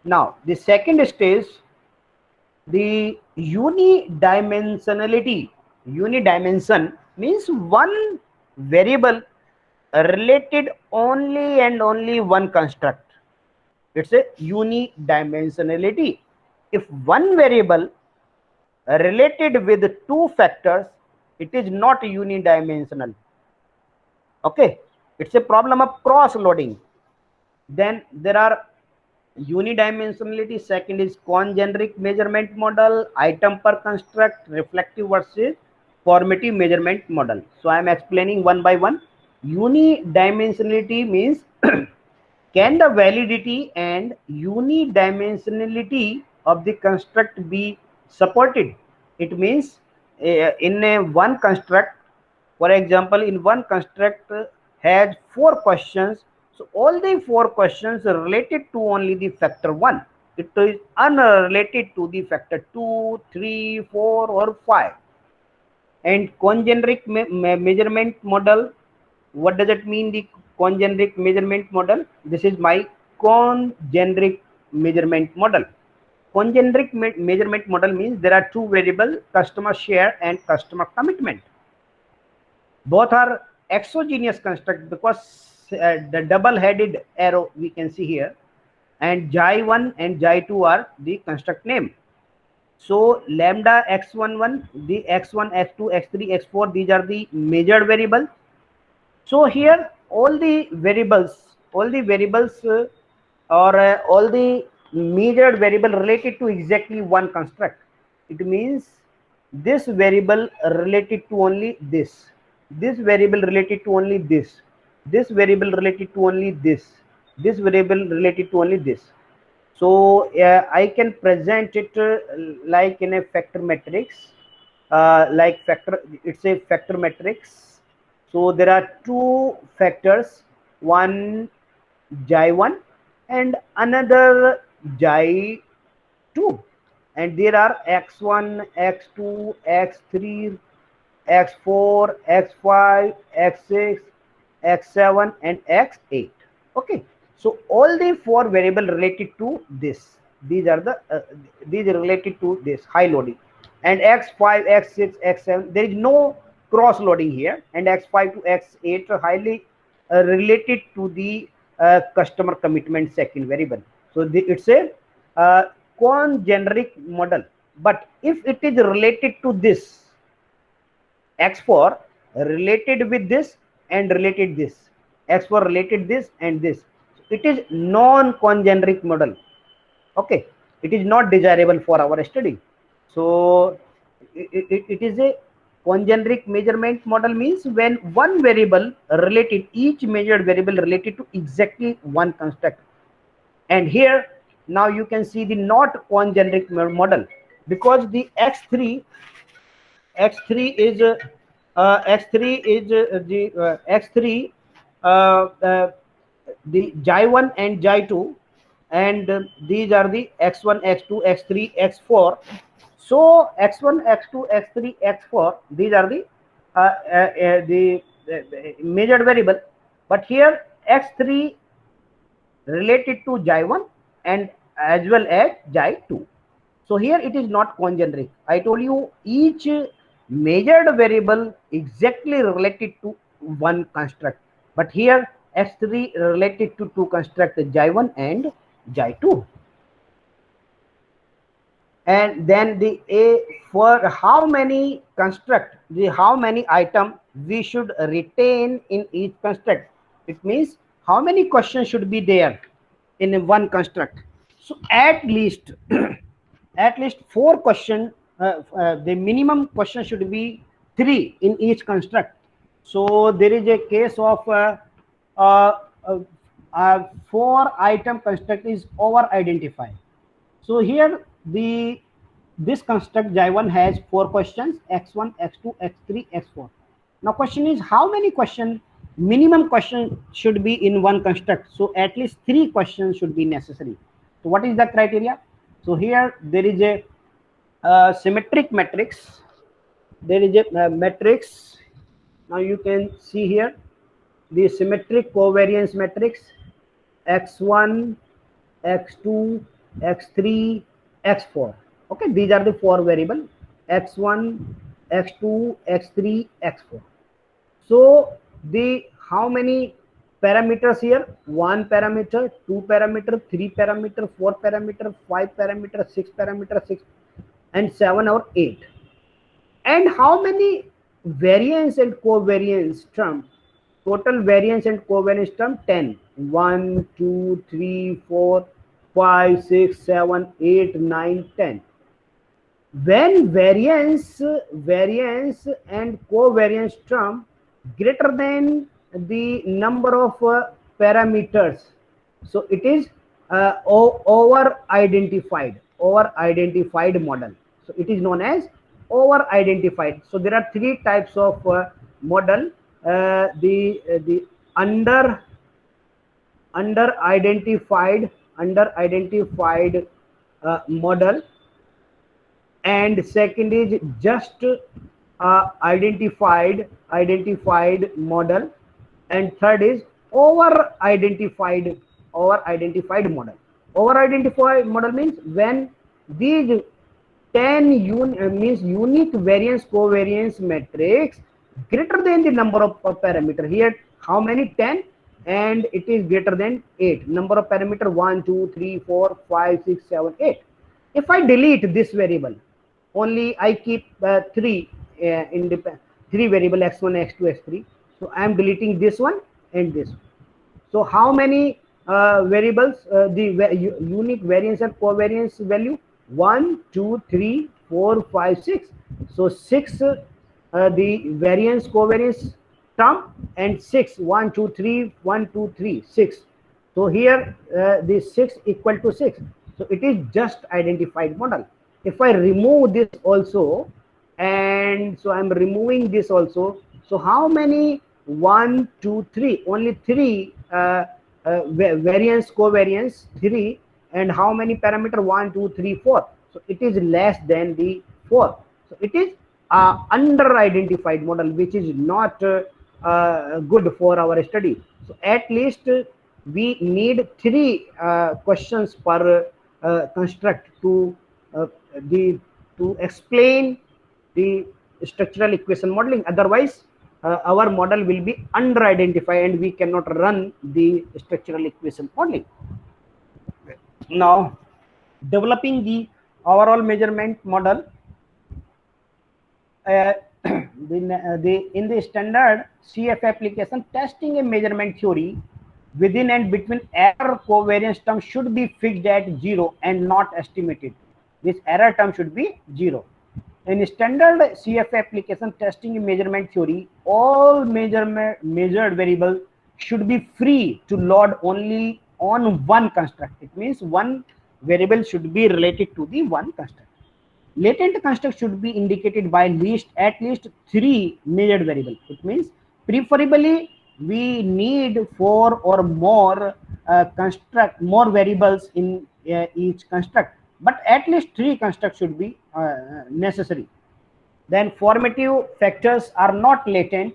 Now the second stage, the unidimensionality. Unidimension means one variable related only and only one construct. It's a unidimensionality. If one variable related with two factors, it is not unidimensional. Okay, it's a problem of cross loading. Then there are unidimensionality. Second is congeneric measurement model, item per construct, reflective versus formative measurement model. So I am explaining one by one. Unidimensionality means can the validity and unidimensionality of the construct be supported? It means in a one construct, for example, in one construct has four questions. So all the four questions are related to only the factor 1. It is unrelated to the factor 2, 3, 4 or 5. And congeneric measurement model, what does it mean, the congeneric measurement model? This is my congeneric measurement model. Congeneric measurement model means there are two variables, customer share and customer commitment. Both are exogenous construct because the double-headed arrow we can see here, and Jai1 and Jai2 are the construct name. So lambda x11, the x1, x2, x3, x4, these are the measured variables. So here all the variables or all the measured variable related to exactly one construct. It means this variable related to only this variable related to only this variable related to only this variable related to only this. So I can present it like in a factor matrix, like factor, it's a factor matrix. So there are two factors, one Jai1 and another Jai2, and there are x1, x2, x3, x4, x5, x6, x7 and x8. Okay, so all the four variable related to this, these are the these are related to this high loading, and x5, x6, x7 there is no cross loading here, and x5 to x8 are highly related to the customer commitment second variable. So it's a congeneric model. But if it is related to this x4 related with this and related this, x4 related this and this, it is non-congeneric model. Okay, it is not desirable for our study. So it is a congeneric measurement model means when one variable related, each measured variable related to exactly one construct. And here now you can see the not congeneric model, because the x3 is x3 uh, uh, the Jai1 and Jai2, and these are the x1, x2, x3, x4. So x1, x2, x3, x4, these are the measured variable. But here x3 related to Jai1 and as well as Jai2. So here it is not congeneric. I told you each measured variable exactly related to one construct. But here x3 related to two constructs, Jai1 and Jai2. And then the a, for how many construct, the how many item we should retain in each construct. It means how many questions should be there in one construct. So at least at least four question, the minimum question should be three in each construct. So there is a case of uh, uh, four item construct is over identified. So here the this construct Jai1 has four questions, x1, x2, x3, x4. Now question is how many question, minimum question should be in one construct. So at least three questions should be necessary. So what is the criteria? So here there is a symmetric matrix. There is a matrix. Now you can see here the symmetric covariance matrix, x1, x2, x3, x4. Okay, these are the four variable, x1, x2, x3, x4. So the how many parameters here? One parameter, two parameter, three parameter, four parameter, five parameter, six, and seven or eight. And how many variance and covariance term? Total variance and covariance term 10. 1, 2, 3, 4, 5, 6, 7, 8, 9, 10. When variance and covariance term greater than the number of parameters, so it is over identified model. So it is known as over identified. So there are three types of model. The under identified model, and second is just identified model, and third is over identified model. Over identified model means when these 10 means unique variance covariance matrix greater than the number of parameter. Here how many? 10, and it is greater than 8. Number of parameter 1, 2, 3, 4, 5, 6, 7, 8. If I delete this variable, only I keep three three variable x1, x2, x3. So I am deleting this one and this one. So how many variables? The unique variance and covariance value 1, 2, 3, 4, 5, 6. So 6 the variance covariance term, and 6 1, 2, 3, 1, 2, 3, 6. So here the 6 equal to 6. So it is just identified model. If I remove this also, and so I'm removing this also, so how many? 1, 2, 3, only 3 variance covariance 3, and how many parameter? 1, 2, 3, 4. So it is less than the 4. So it is under identified model, which is not good for our study. So at least we need 3 questions per construct to the to explain the structural equation modeling. Otherwise our model will be under identified and we cannot run the structural equation modeling. Now developing the overall measurement model, in the standard CF application, testing a measurement theory within and between error covariance term should be fixed at 0 and not estimated. This error term should be 0. In standard CF application testing a measurement theory, all measured variables should be free to load only on one construct. It means one variable should be related to the one construct. Latent construct should be indicated by at least 3 measured variables. It means preferably we need 4 or more more variables in each construct, but at least 3 constructs should be necessary. Then formative factors are not latent,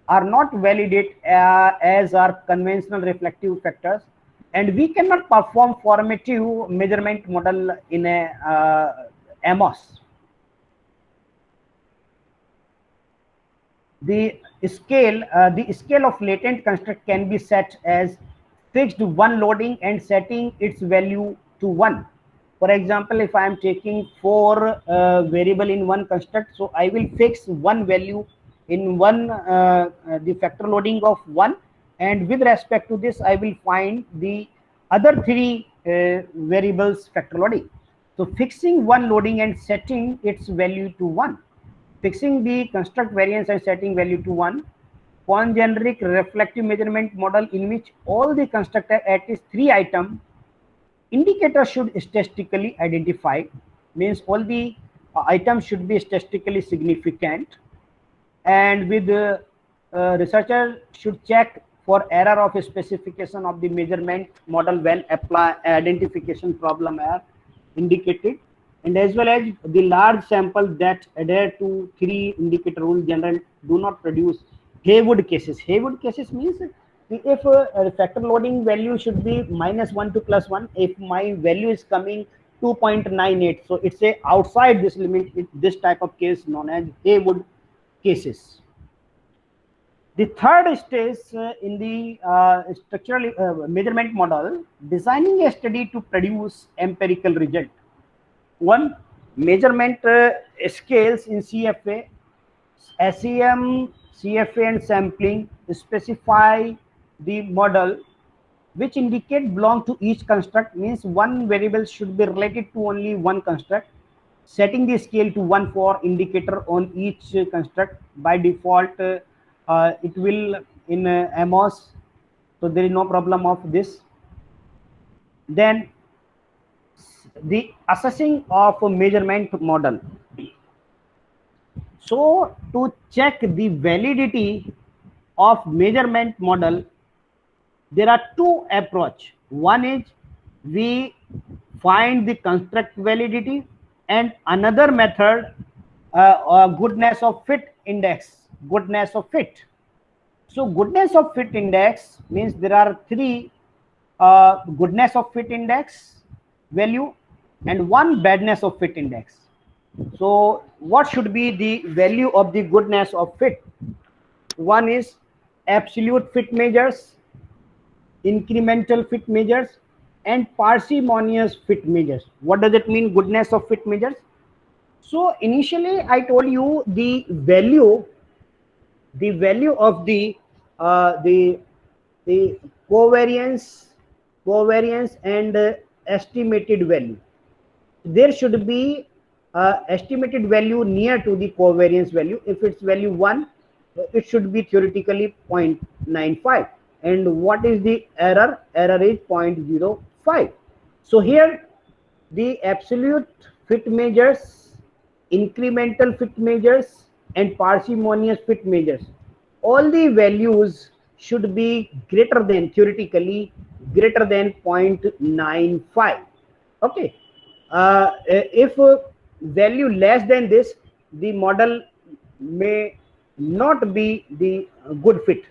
are not validate as are conventional reflective factors, and we cannot perform formative measurement model in a AMOS. The scale of latent construct can be set as fixed one loading and setting its value to 1. For example, if I am taking 4 variable in one construct, so I will fix one value in one the factor loading of 1, and with respect to this I will find the other 3 variables factor loading. So fixing one loading and setting its value to 1. Fixing the construct variance and setting value to 1. One generic reflective measurement model in which all the construct have at least 3 items. Indicator should statistically identify, means all the items should be statistically significant, and with researcher should check for error of a specification of the measurement model when identification problem are indicated, and as well as the large sample that adhere to 3 indicator rule general do not produce Haywood cases. Haywood cases means If factor loading value should be -1 to +1, if my value is coming 2.98, so it's a outside this limit. This type of case known as Haywood cases. The third stage in the structural measurement model, designing a study to produce empirical result. One, measurement scales in CFA, SEM, CFA and sampling specify the model which indicate belong to each construct, means one variable should be related to only one construct, setting the scale to 1 for indicator on each construct. By default it will in Amos, so there is no problem of this. Then the assessing of a measurement model. So to check the validity of measurement model, there are two approach. One is we find the construct validity, and another method goodness of fit index. Goodness of fit. So goodness of fit index means there are three goodness of fit index value and one badness of fit index. So what should be the value of the goodness of fit? One is absolute fit measures, incremental fit measures, and parsimonious fit measures. What does it mean, goodness of fit measures? So initially I told you the value of the the covariance and estimated value. There should be estimated value near to the covariance value. If it's value 1, it should be theoretically 0.95. And what is the error? Error is 0.05. So here the absolute fit measures, incremental fit measures, and parsimonious fit measures, all the values should be greater than, theoretically greater than 0.95. Okay. If value less than this, the model may not be the good fit.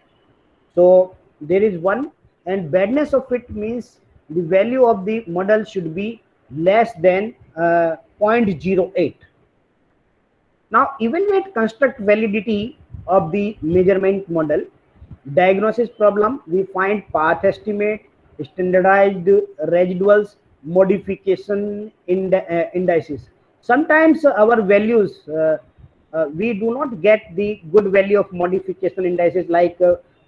So there is one. And badness of fit means the value of the model should be less than 0.08. Now evaluate construct validity of the measurement model. Diagnosis problem, we find path estimate, standardized residuals, modification indices. Sometimes our values, we do not get the good value of modification indices, like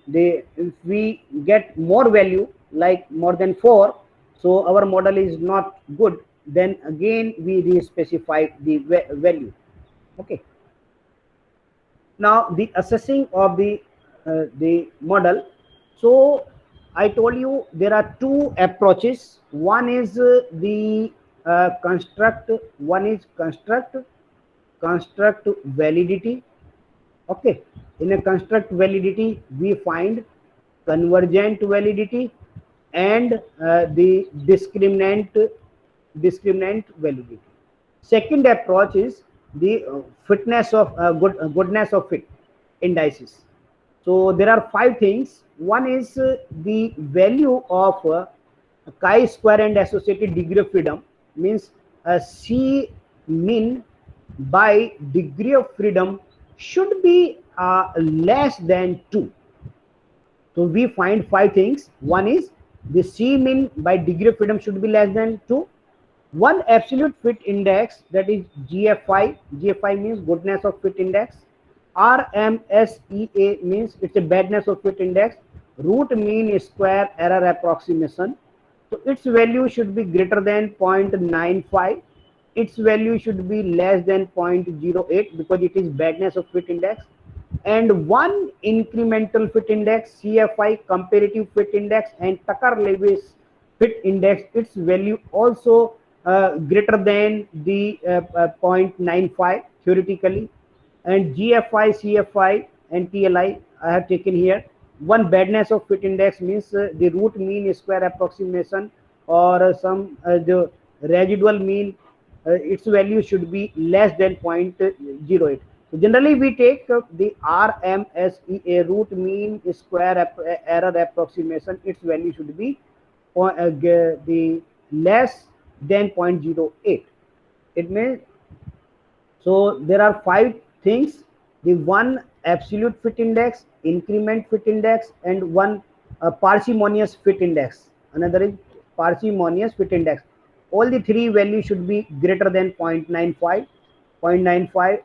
if we get more value like more than 4, so our model is not good, then again we re-specify the value. Okay. Now the assessing of the model. So I told you there are two approaches. One is the construct. One is construct validity. Okay. In a construct validity, we find convergent validity and the discriminant validity. Second approach is the fitness of goodness of fit indices. So there are 5 things. One is the value of chi-square and associated degree of freedom, means C min by degree of freedom should be less than 2. So we find 5 things. One is the C min by degree of freedom should be less than 2. One absolute fit index, that is GFI. GFI means goodness of fit index. RMSEA means it's a badness of fit index. Root mean square error approximation. So its value should be greater than 0.95. Its value should be less than 0.08 because it is badness of fit index. And one incremental fit index, CFI, comparative fit index, and Tucker-Lewis fit index, its value also greater than the 0.95 theoretically. And GFI, CFI, and TLI I have taken here. One badness of fit index means the root mean square approximation, or some the residual mean, its value should be less than 0.08. Generally, we take the RMSEA, root mean square error approximation. Its value should be the less than 0.08. It means, so there are five things: the one absolute fit index, increment fit index, and one parsimonious fit index. Another is parsimonious fit index. All the three values should be greater than 0.95,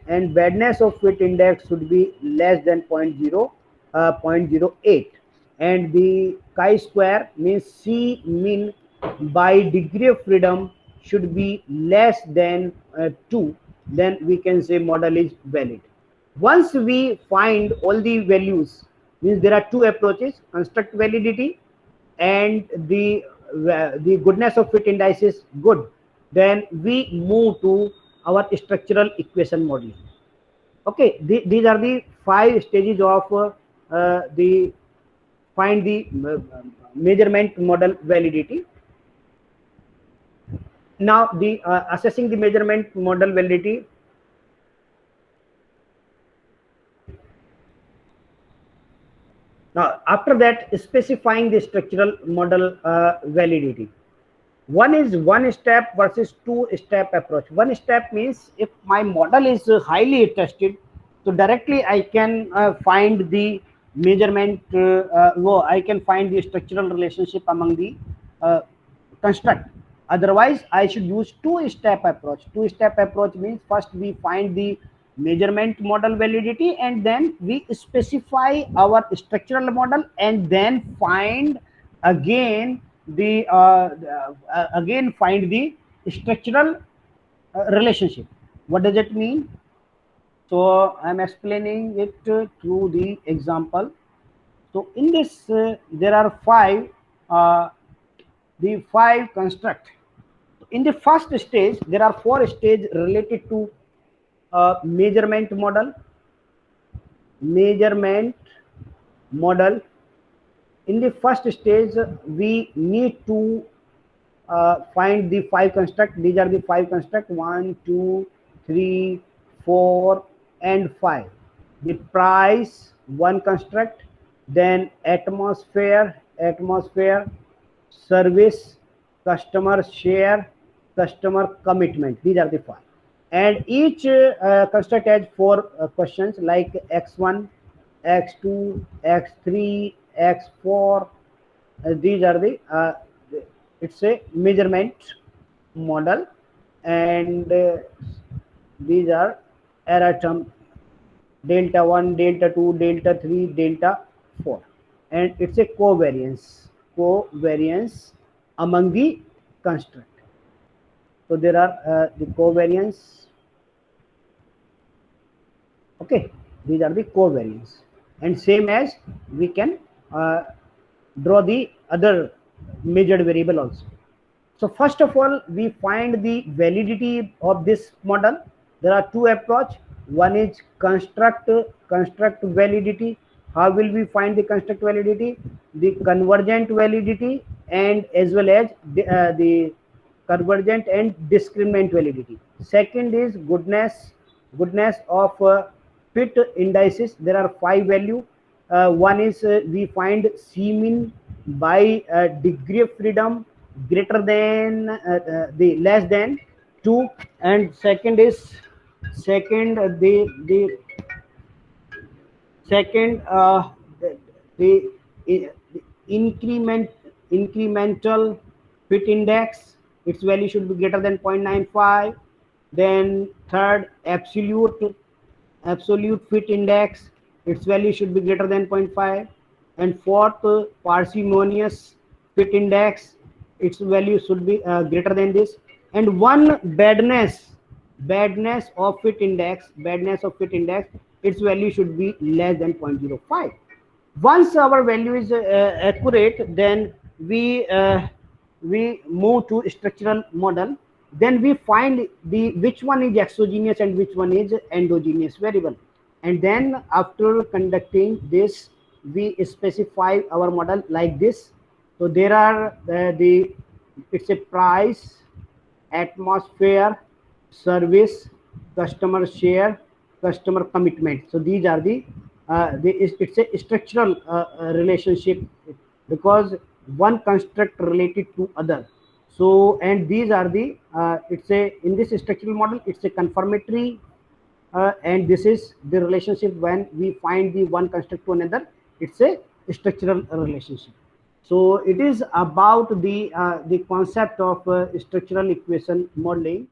and badness of fit index should be less than 0.08. And the chi-square means C mean by degree of freedom should be less than 2. Then we can say model is valid. Once we find all the values, means there are two approaches: construct validity and the goodness of fit index is good. Then we move to our structural equation modeling. Okay, these are the five stages of the find the measurement model validity. Now the assessing the measurement model validity. Now after that, specifying the structural model validity. One is one step versus two step approach. One step means if my model is highly tested, so directly I can find the measurement, I can find the structural relationship among the uh, construct. Otherwise, I should use two-step approach. Two-step approach means first we find the measurement model validity, and then we specify our structural model, and then find again the again find the structural relationship. What does it mean? So I'm explaining it through the example. So in this, there are the five construct. In the first stage, there are four stages related to measurement model. Measurement model. In the first stage, we need to find the five construct. These are the five construct: 1, 2, 3, 4, and 5. The price, one construct. Then atmosphere, service, customer share, customer commitment. These are the five. And each construct has four questions like X1, X2, X3, X4. These are the it's a measurement model, and these are error term: delta 1, delta 2, delta 3, delta 4. And it's a covariance among the construct. So there are the covariance. Okay, these are the covariance, and same as we can draw the other measured variable also. So first of all, we find the validity of this model. There are two approach. One is construct validity. How will we find the construct validity? The convergent validity, and as well as the convergent and discriminant validity. Second is goodness of fit indices. There are five value. One is we find C mean by degree of freedom greater than the less than 2, and the second the, the incremental fit index, its value should be greater than 0.95. Then third, absolute fit index, its value should be greater than 0.5. And fourth, parsimonious fit index, its value should be greater than this. And one badness of fit index, its value should be less than 0.05. Once our value is accurate, then we move to structural model. Then we find the which one is exogenous and which one is endogenous variable, and then after conducting this, we specify our model like this. So there are the it's a price, atmosphere, service, customer share, customer commitment. So these are it's a structural relationship, because one construct related to other. So, and these are it's a, in this structural model, it's a confirmatory, and this is the relationship when we find the one construct to another, it's a structural relationship. So it is about the concept of structural equation modeling.